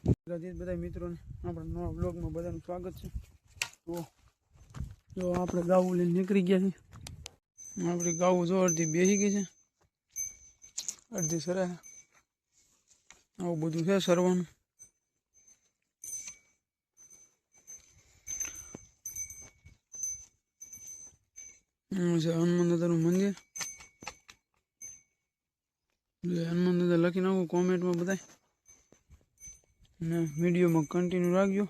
બધા મિત્રોને આપણા નવા બ્લોગમાં બધાનું સ્વાગત છે. તો જો આપણે ગાવું લઈને નીકળી ગયા છીએ. આપણી ગાવું જો અડધી બેસી ગઈ છે, અડધી સરે. આવું બધું છે સરવાનું. છે હનુમાન દાદાનું મંદિર. હનુમાન દાદા લખી નાખો કોમેન્ટમાં બધા, ને વિડીયોમાં કન્ટિન્યુ રાખજો.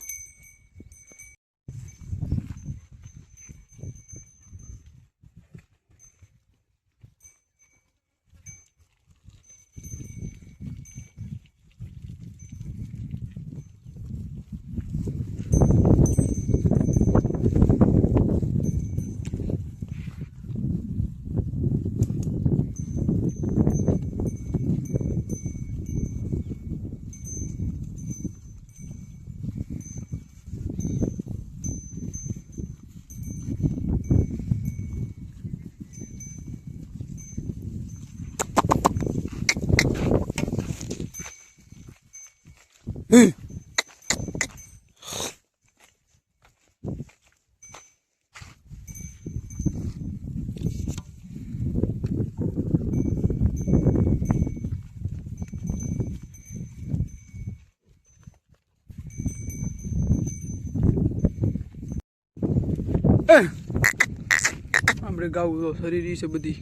આપણે ગાવું તો શરીર છે બધી.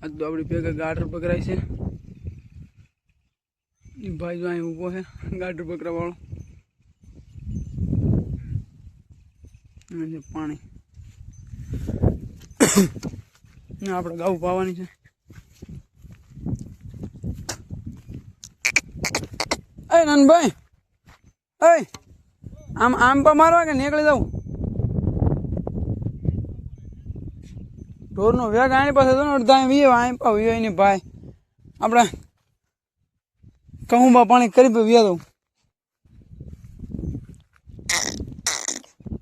આજ તો આપણી ભેગા ગાટર પકડાય છે. ભાઈ જો અહીં ઊભો છે ગાટર પકડા વાળો. પાણી આપણે ગાવું પાવાની છે. એ નાનભાઈ, આમ આમ પા મારવા કે નીકળી જાઉં? ઢોરનો વેગ આની પાસે તો અડધા વીએ આમ પા વીએ ની ભાઈ. આપણે કહું બા પાણી કરી વ્યા દઉં.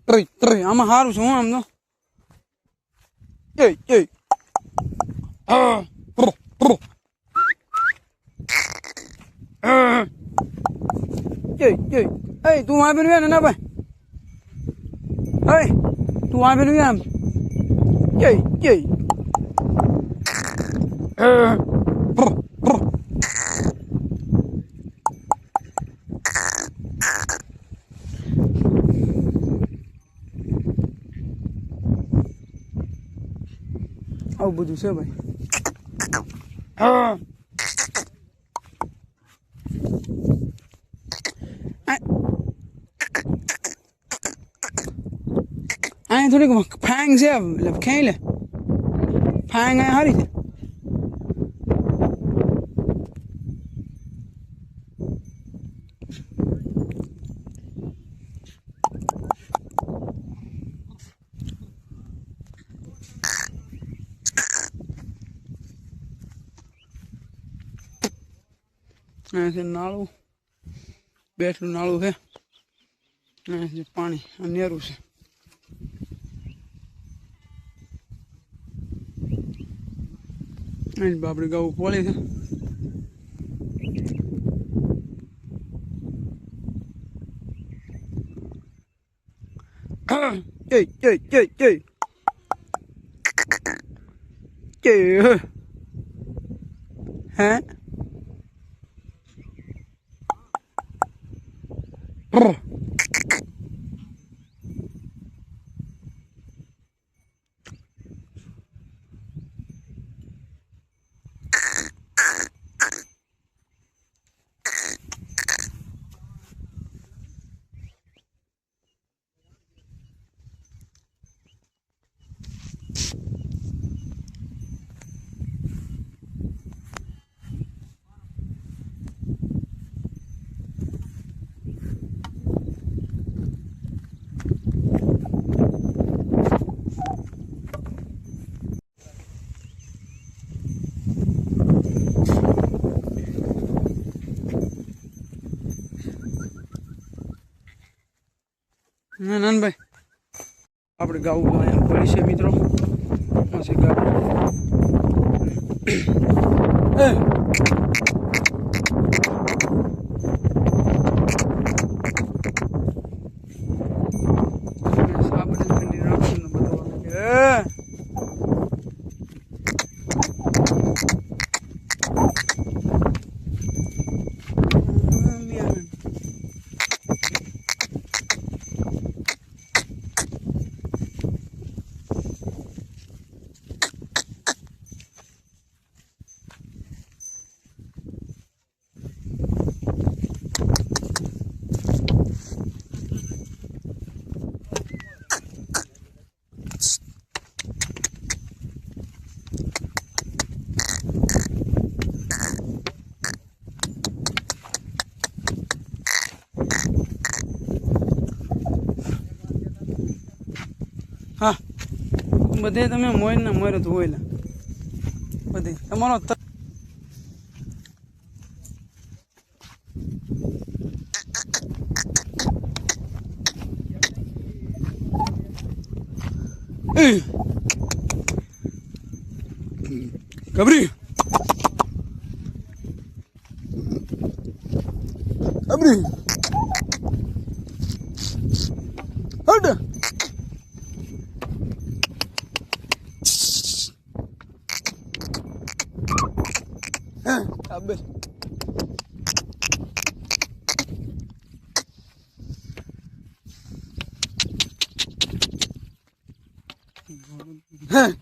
ટ્રી આમાં સારું છે. હું આમ તો તું વાપી ને ના ભાઈ, તું વાપી ને આમ આવું બધું છે ભાઈ. અહીંયા થોડીક ફાંગ છે, એટલે ખેઈ લે. ફાંગ અહીંયા સારી છે. અહીંયાથી નાળું, બેઠલું નાળું છે. અહીંયાથી પાણી નેરું છે. બાપડી ગાવું પોળી છે. હે નાનભાઈ આપણે ગાવું અહીંયા પડી છે મિત્રો. પછી ગાવું બધે તમે મોર ને મોર જ હોય બધી તમારો ગબરી ગબરી હટ અબે હા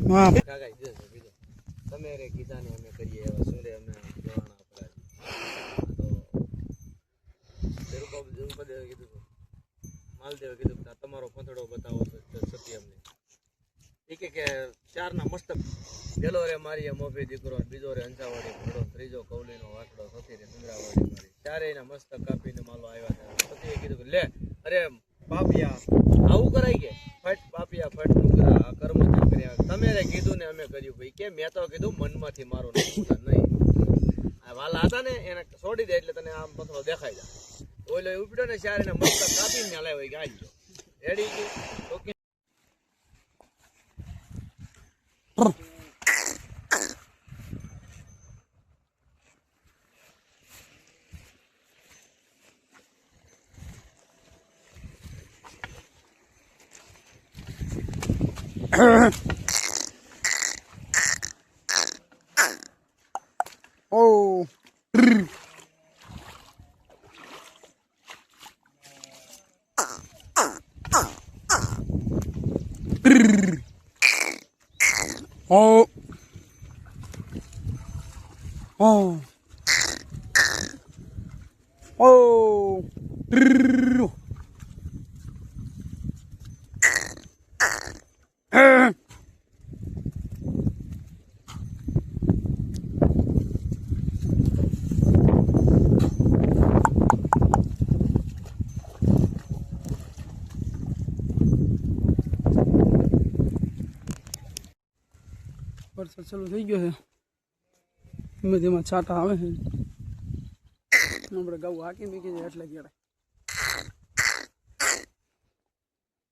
વાહ તમે રે કીધા ને અમે કરીએ એવા સુરે અમે જવાના આપણા તો કીધું માલદેવે કીધું તમારો પંથડો બતાવો સત્યમને એ કે ચારના મસ્તક પેલો રે મારી મોભી દીકરો બીજો રે અંજાવાડી ઘોડો ત્રીજો કૌલીનો વાટડો ચોથી રે સુંદરાવાડી મારી ચારેયના મસ્તક કાપીને માલો આવ્યા હતા સતીએ કીધું લે અરે પાપિયા આવું કરાય કે ફટ પાપિયા ફટ નુકરા આ કર્મ ન કર્યા તમે રે કીધું ને અમે કર્યું ભાઈ કે મેં તો કીધું મનમાંથી મારો નહીં આ વાલા હતા ને એને છોડી દે એટલે તને આમ પથરો દેખાઈ જાય ઓલો ઉપડ્યો ને ચારે ને મસ્તક કાપીને લાવ્યો ગાડી ready okay oh oh oh oh વરસાદ ચાલુ થઈ ગયો છે ધીમે ધીમે છાંટા આવે છે આપણે ગાઉ હાકી મૂકી છે એટલે ક્યારે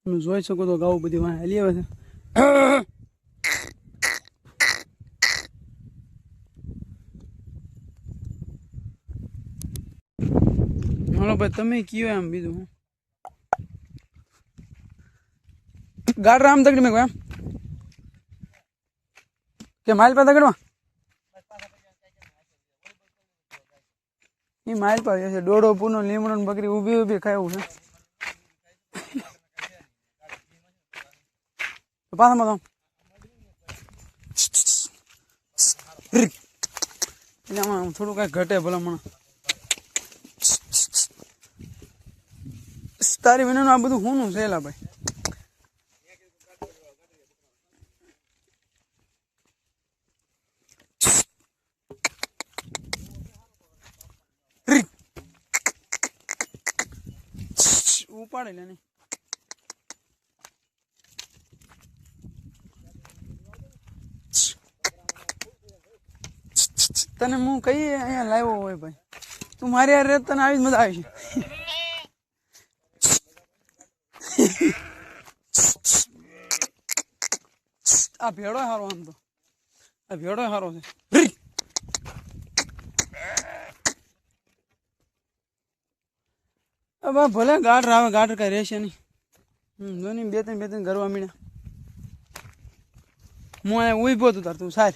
તમે જોઈ શકો તો ગાઉ બધી વાં હાલી આવે છે હાલો ભાઈ તમે કયો એમ બીજું ગાડ રામ તકડી મેં એમ કે માઇલ પર તગડવા એ માઇલ પર છે દોડો પૂનો લીમડો બકરી ઊભી ઊભી ખાવું છે પાછામાં તો એટલે આમાં થોડું કઈ ઘટે ભલામણ તારી વિનાનું આ બધું હુંનું છે એલા ભાઈ ઉપાડે લે નહીં તને હું કઈ અહીંયા લાવ્યો હોય ભાઈ તું મારી યાર તને આવી જ મજા આવી છે આ ભેડો સારો આમ તો આ ભેડો સારો છે હવે ભલે ગાઢ આવે ગાઢ કઈ રહેશે નહીં બે ત્રણ ગરવા મીણ્યા હું અહીંયા ઉભો તું તાર તું સાર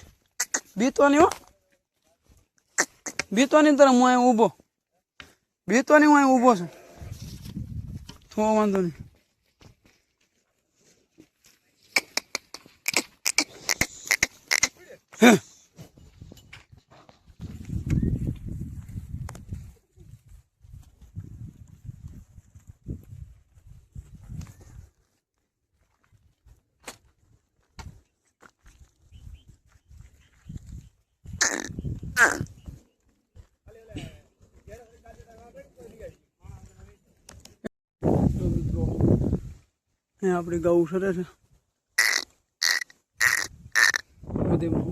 બીતવાની હો બીતવાની તરફ હું અહીંયા ઊભો બે તો નહીં હું અહીં ઊભો છું તો વાંધો નહીં આપણી ગૌ સરે છે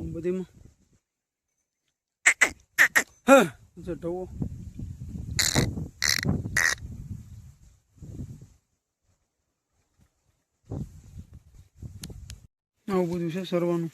બધીમાં ઢવો આવું બધું છે સરવાનું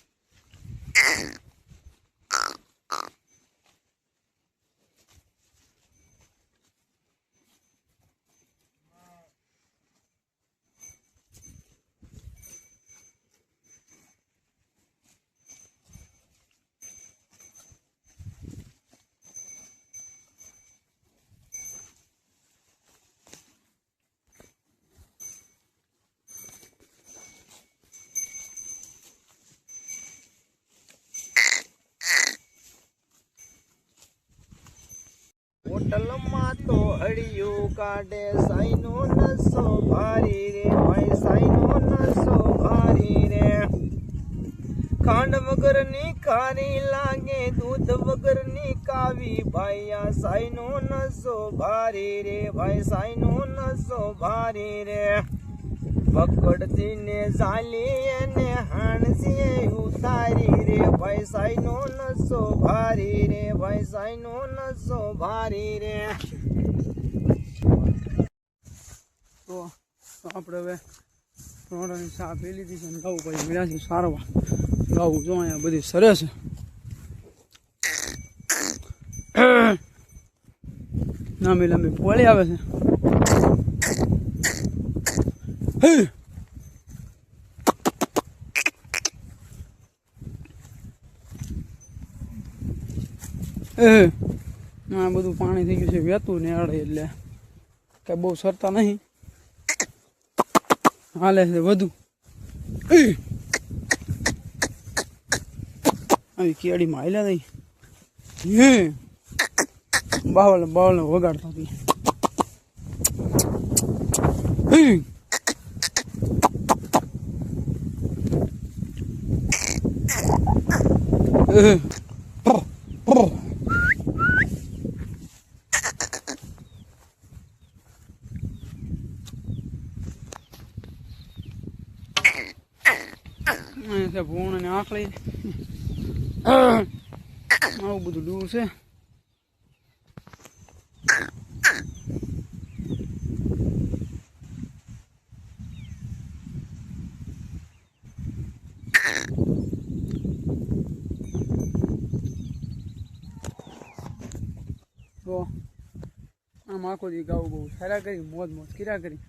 હોટલમાં તો હળિયું કાઢે સાઈનો નસો ભારી રે ભાઈ સાઈનો નસો ભારી રે ખાંડ વગરની ખારી લાગે દૂધ વગરની કાવી ભાઈ આ સાઈનો નસો ભારી રે ભાઈ સાઈનો નસો ભારી રે પકડતી ને ઝાલી એને હાણસીએ ઉતારી રે ભાઈ સાઈનો નસો ભારી રે ભાઈ સાઈનો નસો ભારી રે તો આપણે હવે રોડાની ચા પી લીધી છે અને ગાઉ પછી મળ્યા છે સારવા ગાઉ જો અહીંયા બધી સરસ લાંબી લાંબી પોળી આવે છે આ બધું પાણી થઈ ગયું છે વહેતું ને અડે એટલે કઈ બહુ સરતા નહીં હાલે છે વધુ આવી કેડીમાં હાલ્યા નહીં બાવળ બાવળ વગાડતા હતી ભૂણ અને આંખળી આવું બધું દૂર છે તો આમ આખો દી ગાવું બહુ સારા કરી મોજ મોજ કર્યા કરી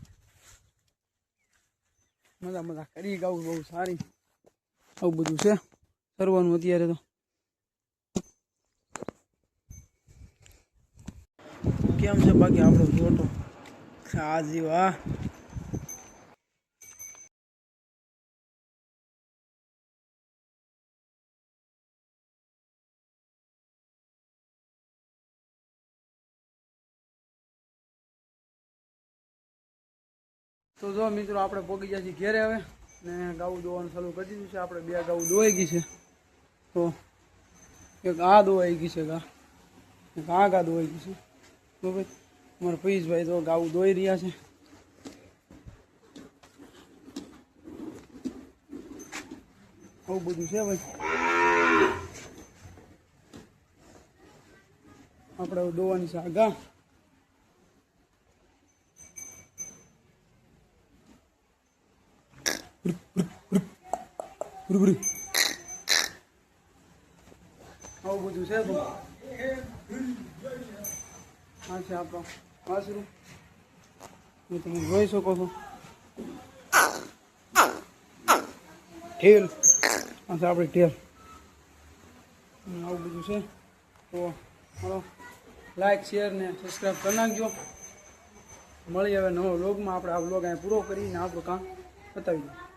મજા મજા કરી ગાવું બહુ સારી આવું બધું છે કરવાનું અત્યારે તો કેમ છે બાકી આપણો જોટો આ જીવા તો જો મિત્રો આપણે પોગી ગયા છીએ ઘેરે હવે ને ગાવું દોવાનું ચાલુ કરી દીધું છે આપણે બે ગાવું દોવાઈ ગઈ છે તો એક આ દોવાઈ ગઈ છે ગા એક આ ગા દોવાઈ ગઈ છે બરાબર અમારા પીસભાઈ તો ગાવું દોઈ રહ્યા છે આવું બધું છે ભાઈ આપણે દોવાની છે આ ગા આવું બધું છે તો આ છે આપણો વાસરું તમે જોઈ શકો છો ઠેલ આ છે આપણી ઠેલ આવું બધું છે તો હાલો લાઈક શેર ને સબસ્ક્રાઈબ કરી નાખજો. મળી હવે નવો વ્લોગમાં. આપણે આ વ્લોગ અહીંયા પૂરો કરીને આપણું કામ બતાવી દઈએ.